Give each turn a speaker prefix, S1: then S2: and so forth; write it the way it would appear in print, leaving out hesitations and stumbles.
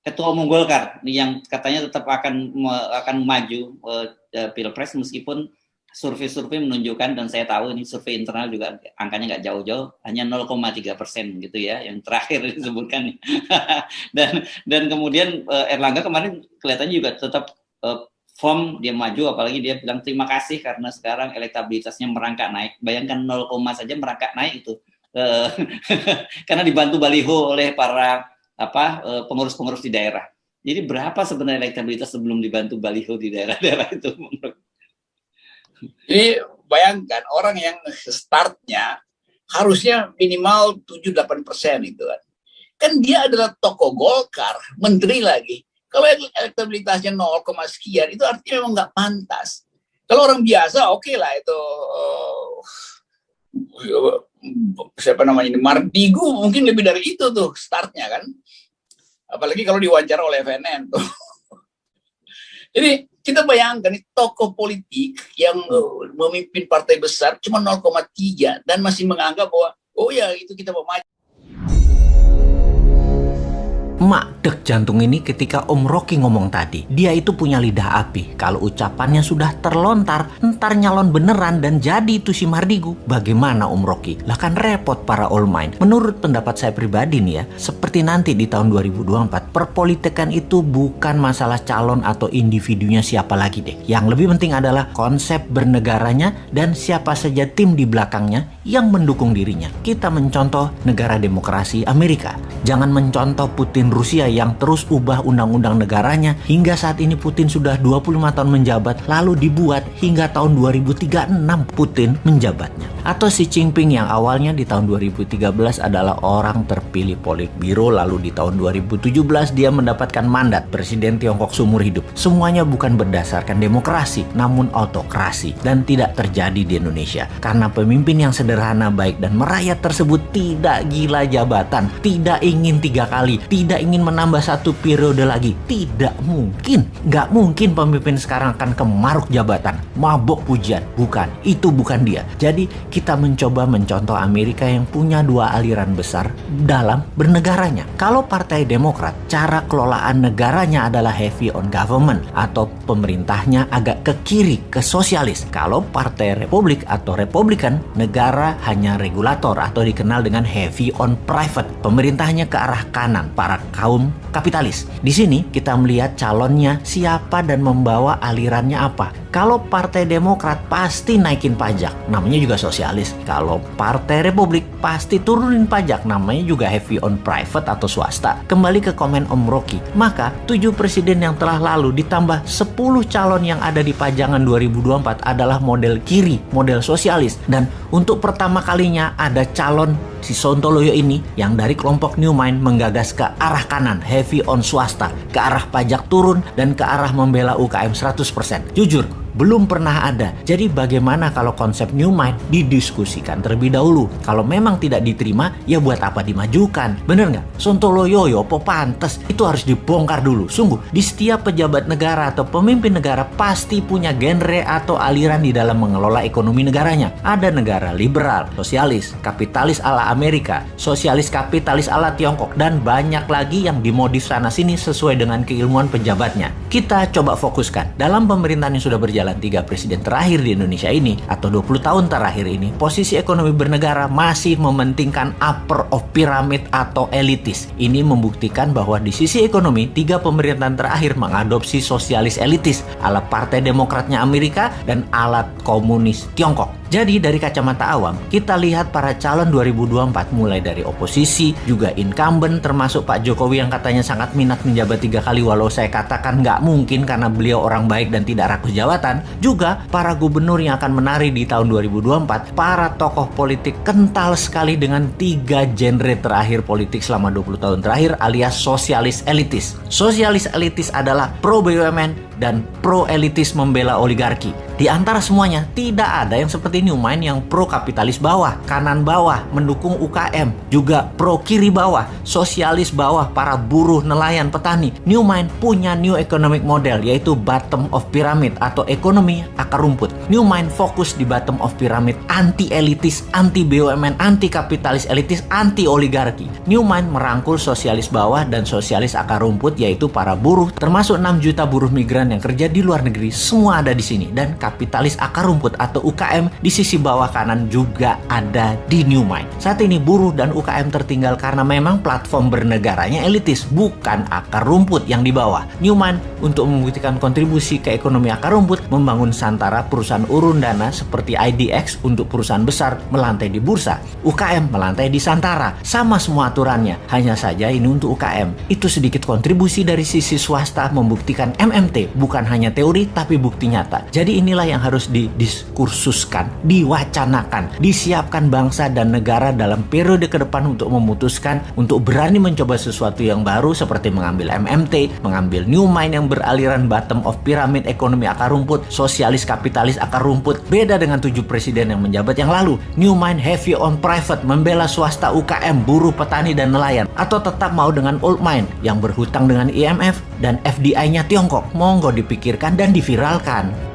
S1: Ketua Umum Golkar yang katanya tetap akan maju Pilpres meskipun survei menunjukkan, dan saya tahu ini survei internal juga angkanya nggak jauh-jauh, hanya 0,3% gitu ya yang terakhir disebutkan. dan kemudian Erlangga kemarin kelihatannya juga tetap firm dia maju, apalagi dia bilang terima kasih karena sekarang elektabilitasnya merangkak naik. Bayangkan 0, saja merangkak naik itu karena dibantu baliho oleh para pengurus-pengurus di daerah. Jadi berapa sebenarnya elektabilitas sebelum dibantu baliho di daerah-daerah itu?
S2: Jadi bayangkan orang yang startnya harusnya minimal 7-8% itu kan. Kan dia adalah tokoh Golkar, menteri lagi. Kalau elektabilitasnya 0, sekian, itu artinya memang nggak pantas. Kalau orang biasa, oke lah itu. Siapa namanya ini? Mardigu mungkin lebih dari itu tuh startnya kan. Apalagi kalau diwawancara oleh FNN tuh. Jadi kita bayangkan tokoh politik yang memimpin partai besar cuma 0,3 dan masih menganggap bahwa oh ya itu kita mau maju.
S3: Mak dek jantung ini ketika Om Rocky ngomong tadi. Dia itu punya lidah api. Kalau ucapannya sudah terlontar, ntar nyalon beneran dan jadi itu si Mardigu. Bagaimana Om Rocky? Lah kan repot para all mind. Menurut pendapat saya pribadi nih ya, seperti nanti di tahun 2024, perpolitikan itu bukan masalah calon atau individunya siapa lagi deh. Yang lebih penting adalah konsep bernegaranya dan siapa saja tim di belakangnya yang mendukung dirinya. Kita mencontoh negara demokrasi Amerika. Jangan mencontoh Putin Rusia yang terus ubah undang-undang negaranya hingga saat ini Putin sudah 25 tahun menjabat, lalu dibuat hingga tahun 2036 Putin menjabatnya. Atau Xi Jinping yang awalnya di tahun 2013 adalah orang terpilih Politbiro, lalu di tahun 2017 dia mendapatkan mandat presiden Tiongkok seumur hidup. Semuanya bukan berdasarkan demokrasi, namun autokrasi, dan tidak terjadi di Indonesia karena pemimpin yang sederhana, baik dan merayat tersebut tidak gila jabatan, tidak ingin 3 kali, tidak ingin menambah 1 periode lagi. Tidak mungkin. Nggak mungkin pemimpin sekarang akan kemaruk jabatan, mabok pujian. Bukan, itu bukan dia. Jadi kita mencoba mencontoh Amerika yang punya 2 aliran besar dalam bernegaranya. Kalau Partai Demokrat, cara kelolaan negaranya adalah heavy on government atau pemerintahnya agak ke kiri, ke sosialis. Kalau Partai Republik atau Republikan, negara hanya regulator atau dikenal dengan heavy on private. Pemerintahnya ke arah kanan, para kaum kapitalis. Di sini kita melihat calonnya siapa dan membawa alirannya apa. Kalau Partai Demokrat pasti naikin pajak, namanya juga sosialis. Kalau Partai Republik pasti turunin pajak, namanya juga heavy on private atau swasta. Kembali ke komen Om Rocky, maka 7 presiden yang telah lalu ditambah 10 calon yang ada di pajangan 2024 adalah model kiri, model sosialis. Dan untuk pertama kalinya ada calon si Sontoloyo ini yang dari kelompok New Mind menggagas ke arah kanan, heavy on swasta, ke arah pajak turun dan ke arah membela UKM 100%. Jujur, belum pernah ada. Jadi bagaimana kalau konsep New Mind didiskusikan terlebih dahulu? Kalau memang tidak diterima, ya buat apa dimajukan? Bener nggak? Sontoloyo apa pantes? Itu harus dibongkar dulu. Sungguh, di setiap pejabat negara atau pemimpin negara pasti punya genre atau aliran di dalam mengelola ekonomi negaranya. Ada negara liberal, sosialis, kapitalis ala Amerika, sosialis kapitalis ala Tiongkok, dan banyak lagi yang dimodif sana-sini sesuai dengan keilmuan pejabatnya. Kita coba fokuskan. Dalam pemerintahan yang sudah berjalan 3 presiden terakhir di Indonesia ini atau 20 tahun terakhir ini, posisi ekonomi bernegara masih mementingkan upper of pyramid atau elitis. Ini membuktikan bahwa di sisi ekonomi 3 pemerintahan terakhir mengadopsi sosialis elitis ala Partai Demokratnya Amerika dan ala komunis Tiongkok. Jadi dari kacamata awam, kita lihat para calon 2024 mulai dari oposisi, juga incumbent termasuk Pak Jokowi yang katanya sangat minat menjabat 3 kali walau saya katakan nggak mungkin karena beliau orang baik dan tidak rakus jabatan. Juga para gubernur yang akan menari di tahun 2024, para tokoh politik kental sekali dengan 3 genre terakhir politik selama 20 tahun terakhir alias sosialis elitis. Sosialis elitis adalah pro BUMN, dan pro-elitis membela oligarki. Di antara semuanya, tidak ada yang seperti Newmind yang pro-kapitalis bawah, kanan bawah, mendukung UKM, juga pro-kiri bawah, sosialis bawah, para buruh, nelayan, petani. Newmind punya new economic model, yaitu bottom of pyramid atau ekonomi akar rumput. Newmind fokus di bottom of pyramid, anti-elitis, anti-BUMN, anti-kapitalis elitis, anti-oligarki. Newmind merangkul sosialis bawah dan sosialis akar rumput, yaitu para buruh, termasuk 6 juta buruh migran yang kerja di luar negeri, semua ada di sini. Dan kapitalis akar rumput atau UKM di sisi bawah kanan juga ada di Newmind. Saat ini buruh dan UKM tertinggal karena memang platform bernegaranya elitis, bukan akar rumput yang di bawah. Newmind untuk membuktikan kontribusi ke ekonomi akar rumput membangun Santara, perusahaan urun dana seperti IDX untuk perusahaan besar melantai di bursa. UKM melantai di Santara. Sama semua aturannya, hanya saja ini untuk UKM. Itu sedikit kontribusi dari sisi swasta membuktikan MMT bukan hanya teori tapi bukti nyata. Jadi inilah yang harus didiskursuskan, diwacanakan, disiapkan bangsa dan negara dalam periode ke depan untuk memutuskan, untuk berani mencoba sesuatu yang baru seperti mengambil MMT, mengambil Newmind yang beraliran bottom of pyramid, ekonomi akar rumput, sosialis kapitalis akar rumput. Beda dengan 7 presiden yang menjabat yang lalu. Newmind heavy on private, membela swasta, UKM, buruh, petani, dan nelayan. Atau tetap mau dengan old mind yang berhutang dengan IMF dan FDI-nya Tiongkok. Monggo dipikirkan dan diviralkan.